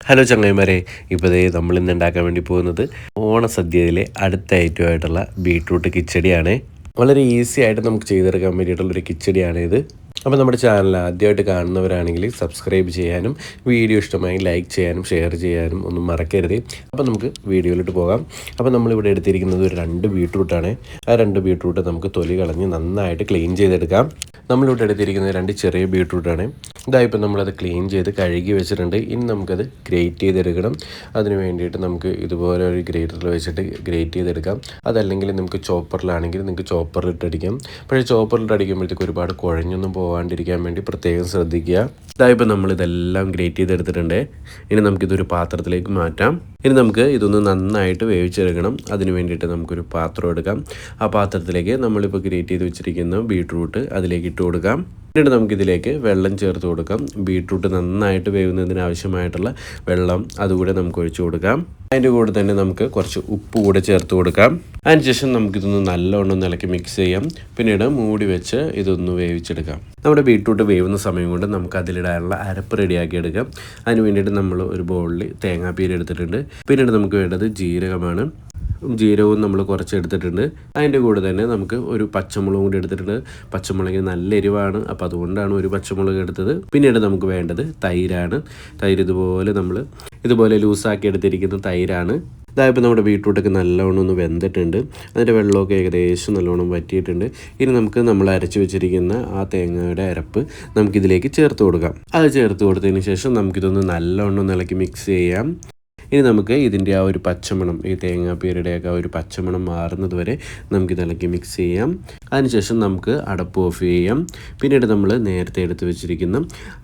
Hello ചങ്ങായിമാരെ, ഇപ്പോൾ ദേ നമ്മൾ ഇന്ന് ഉണ്ടാക്കാൻ വേണ്ടി പോകുന്നത് ഓണസദ്യയിലെ അടുത്ത ഐറ്റമായിട്ടുള്ള ബീട്രൂട്ട് കിച്ചടിയാണ്. വളരെ ഈസി ആയിട്ട് നമുക്ക് ചെയ്തെടുക്കാൻ വേണ്ടിയിട്ടുള്ളൊരു കിച്ചടിയാണ് ഇത്. അപ്പോൾ നമ്മുടെ ചാനൽ ആദ്യമായിട്ട് കാണുന്നവരാണെങ്കിൽ സബ്സ്ക്രൈബ് ചെയ്യാനും വീഡിയോ ഇഷ്ടമായി ലൈക്ക് ചെയ്യാനും ഷെയർ ചെയ്യാനും ഒന്നും മറക്കരുത്. അപ്പോൾ നമുക്ക് വീഡിയോയിലോട്ട് പോകാം. അപ്പോൾ നമ്മളിവിടെ എടുത്തിരിക്കുന്നത് ഒരു 2 ബീട്രൂട്ടാണ്. ആ 2 ബീട്രൂട്ട് നമുക്ക് തൊലി കളഞ്ഞ് നന്നായിട്ട് ക്ലീൻ ചെയ്തെടുക്കാം. നമ്മളിവിടെ എടുത്തിരിക്കുന്നത് 2 ചെറിയ ബീട്രൂട്ടാണ്. ഇതായിപ്പോൾ നമ്മളത് ക്ലീൻ ചെയ്ത് കഴുകി വെച്ചിട്ടുണ്ട്. ഇനി നമുക്കത് ഗ്രേറ്റ് ചെയ്തെടുക്കണം. അതിന് വേണ്ടിയിട്ട് നമുക്ക് ഇതുപോലെ ഒരു ഗ്രേറ്ററിൽ വെച്ചിട്ട് ഗ്രേറ്റ് ചെയ്തെടുക്കാം. അതല്ലെങ്കിൽ നമുക്ക് ചോപ്പറിലാണെങ്കിൽ നിങ്ങൾക്ക് ചോപ്പറിലിട്ട് അടിക്കാം. പക്ഷേ ചോപ്പറിലിട്ട് അടിക്കുമ്പോഴത്തേക്ക് ഒരുപാട് കുഴഞ്ഞൊന്നും പോകാണ്ടിരിക്കാൻ വേണ്ടി പ്രത്യേകം ശ്രദ്ധിക്കുക. ഇതായിപ്പോൾ നമ്മളിതെല്ലാം ഗ്രേറ്റ് ചെയ്തെടുത്തിട്ടുണ്ട്. ഇനി നമുക്കിതൊരു പാത്രത്തിലേക്ക് മാറ്റാം. ഇനി നമുക്ക് ഇതൊന്ന് നന്നായിട്ട് വേവിച്ചെടുക്കണം. അതിന് വേണ്ടിയിട്ട് നമുക്കൊരു പാത്രം എടുക്കാം. ആ പാത്രത്തിലേക്ക് നമ്മളിപ്പോൾ ഗ്രേറ്റ് ചെയ്ത് വെച്ചിരിക്കുന്ന ബീട്രൂട്ട് അതിലേക്ക് ഇട്ട് കൊടുക്കാം. എന്നിട്ട് നമുക്കിതിലേക്ക് വെള്ളം ചേർത്ത് കൊടുക്കാം. ബീട്രൂട്ട് നന്നായിട്ട് വേവുന്നതിന് ആവശ്യമായിട്ടുള്ള വെള്ളം അതുകൂടെ നമുക്ക് ഒഴിച്ചു കൊടുക്കാം. അതിൻ്റെ കൂടെ തന്നെ നമുക്ക് കുറച്ച് ഉപ്പ് കൂടെ ചേർത്ത് കൊടുക്കാം. അതിനുശേഷം നമുക്കിതൊന്ന് നല്ലവണ്ണം ഇളക്കി മിക്സ് ചെയ്യാം. പിന്നീട് മൂടി വെച്ച് ഇതൊന്ന് വേവിച്ചെടുക്കാം. നമ്മുടെ ബീട്രൂട്ട് വേവുന്ന സമയം കൊണ്ട് നമുക്ക് അതിലിടാനുള്ള അരപ്പ് റെഡിയാക്കി എടുക്കാം. അതിന് വേണ്ടിയിട്ട് നമ്മൾ ഒരു ബൗളിൽ തേങ്ങാപ്പീര എടുത്തിട്ടുണ്ട്. പിന്നീട് നമുക്ക് വേണ്ടത് ജീരകമാണ്. ജീരകവും നമ്മൾ കുറച്ച് എടുത്തിട്ടുണ്ട്. അതിൻ്റെ കൂടെ തന്നെ നമുക്ക് ഒരു പച്ചമുളകും കൂടി എടുത്തിട്ടുണ്ട്. പച്ചമുളകിന് നല്ല എരിവാണ്, അപ്പോൾ അതുകൊണ്ടാണ് ഒരു പച്ചമുളക് എടുത്തത്. പിന്നീട് നമുക്ക് വേണ്ടത് തൈരാണ്. തൈര് ഇതുപോലെ ലൂസാക്കി എടുത്തിരിക്കുന്ന തൈരാണ്. ഇതായപ്പോൾ നമ്മുടെ ബീട്രൂട്ടൊക്കെ നല്ലവണ്ണം ഒന്ന് വെന്തിട്ടുണ്ട്. അതിൻ്റെ വെള്ളമൊക്കെ ഏകദേശം നല്ലവണ്ണം വറ്റിയിട്ടുണ്ട്. ഇനി നമുക്ക് നമ്മൾ അരച്ച് വെച്ചിരിക്കുന്ന ആ തേങ്ങയുടെ അരപ്പ് നമുക്കിതിലേക്ക് ചേർത്ത് കൊടുക്കാം. അത് ചേർത്ത് കൊടുത്തതിന് ശേഷം നമുക്കിതൊന്ന് നല്ലവണ്ണം ഇളക്കി മിക്സ് ചെയ്യാം. ഇനി നമുക്ക് ഇതിൻ്റെ ആ ഒരു പച്ചമണം, ഈ തേങ്ങാപ്പീരയുടെയൊക്കെ ആ ഒരു പച്ചമണം മാറുന്നത് വരെ നമുക്ക് ഇളക്കി മിക്സ് ചെയ്യാം. അതിനുശേഷം നമുക്ക് അടപ്പ് ഓഫ് ചെയ്യാം. പിന്നീട് നമ്മൾ നേരത്തെ എടുത്ത് വെച്ചിരിക്കുന്ന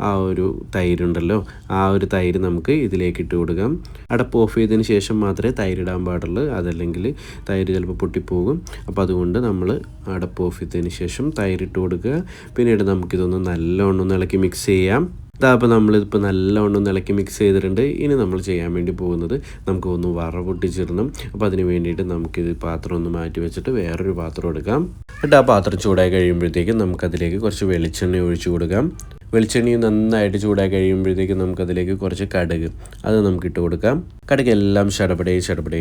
ആ ഒരു തൈരുണ്ടല്ലോ, ആ ഒരു തൈര് നമുക്ക് ഇതിലേക്ക് ഇട്ട് കൊടുക്കാം. അടപ്പ് ഓഫ് ചെയ്തതിന് ശേഷം മാത്രമേ തൈരിടാൻ പാടുള്ളൂ, അതല്ലെങ്കിൽ തൈര് ചിലപ്പോൾ പൊട്ടിപ്പോകും. അപ്പോൾ അതുകൊണ്ട് നമ്മൾ അടപ്പ് ഓഫ് ചെയ്തതിന് ശേഷം തൈരിട്ട് കൊടുക്കുക. പിന്നീട് നമുക്കിതൊന്ന് നല്ലവണ്ണം ഇളക്കി മിക്സ് ചെയ്യാം. അപ്പോൾ നമ്മളിപ്പോൾ നല്ലവണ്ണം ഇളക്കി മിക്സ് ചെയ്തിട്ടുണ്ട്. ഇനി നമ്മൾ ചെയ്യാൻ വേണ്ടി പോകുന്നത് നമുക്ക് ഒന്ന് വറപൊട്ടിച്ചിടണം. അപ്പോൾ അതിന് വേണ്ടിയിട്ട് നമുക്കിത് പാത്രം ഒന്ന് മാറ്റി വെച്ചിട്ട് വേറൊരു പാത്രം എടുക്കാം. എന്നിട്ട് ആ പാത്രം ചൂടായി കഴിയുമ്പോഴത്തേക്കും നമുക്കതിലേക്ക് കുറച്ച് വെളിച്ചെണ്ണ ഒഴിച്ചു കൊടുക്കാം. വെളിച്ചെണ്ണ നന്നായിട്ട് ചൂടായി കഴിയുമ്പോഴത്തേക്കും നമുക്കതിലേക്ക് കുറച്ച് കടുക് അത് നമുക്കിട്ട് കൊടുക്കാം. കടുക് എല്ലാം ശടപടേ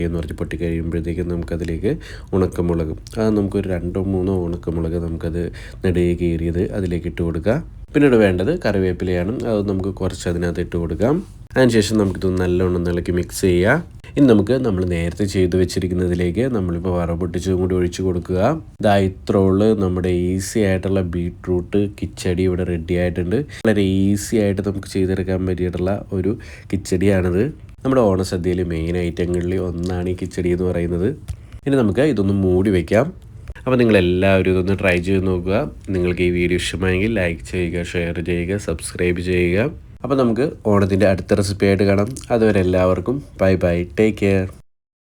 എന്ന് പറഞ്ഞ് പൊട്ടി കഴിയുമ്പോഴത്തേക്കും നമുക്കതിലേക്ക് ഉണക്കമുളക്, അത് നമുക്കൊരു 2-3 ഉണക്കമുളക് നമുക്കത് നെടുകെ കീറിയത് അതിലേക്ക് ഇട്ട് കൊടുക്കാം. പിന്നീട് വേണ്ടത് കറിവേപ്പിലയാണ്. അത് നമുക്ക് കുറച്ച് അതിനകത്ത് ഇട്ട് കൊടുക്കാം. അതിനുശേഷം നമുക്കിതൊന്ന് നല്ലവണ്ണം ഇളക്കി മിക്സ് ചെയ്യുക. ഇനി നമുക്ക് നമ്മൾ നേരത്തെ ചെയ്തു വെച്ചിരിക്കുന്നതിലേക്ക് നമ്മളിപ്പോൾ വറപൊട്ടിച്ചതും കൂടി ഒഴിച്ചു കൊടുക്കുക. ഇത്രയുള്ള നമ്മുടെ ഈസി ആയിട്ടുള്ള ബീട്രൂട്ട് കിച്ചടി ഇവിടെ റെഡി ആയിട്ടുണ്ട്. വളരെ ഈസി ആയിട്ട് നമുക്ക് ചെയ്തെടുക്കാൻ പറ്റിയിട്ടുള്ള ഒരു കിച്ചടിയാണിത്. നമ്മുടെ ഓണസദ്യയിൽ മെയിൻ ഐറ്റങ്ങളിൽ ഒന്നാണ് ഈ കിച്ചടി എന്ന് പറയുന്നത്. ഇനി നമുക്ക് ഇതൊന്ന് മൂടി വയ്ക്കാം. അപ്പോൾ നിങ്ങളെല്ലാവരും ഇതൊന്ന് ട്രൈ ചെയ്ത് നോക്കുക. നിങ്ങൾക്ക് ഈ വീഡിയോ ഇഷ്ടമായെങ്കിൽ ലൈക്ക് ചെയ്യുക, ഷെയർ ചെയ്യുക, സബ്സ്ക്രൈബ് ചെയ്യുക. അപ്പോൾ നമുക്ക് ഓണത്തിൻ്റെ അടുത്ത റെസിപ്പി ആയിട്ട് കാണാം. അതുവരെ എല്ലാവർക്കും ബൈ ബൈ, ടേക്ക് കെയർ.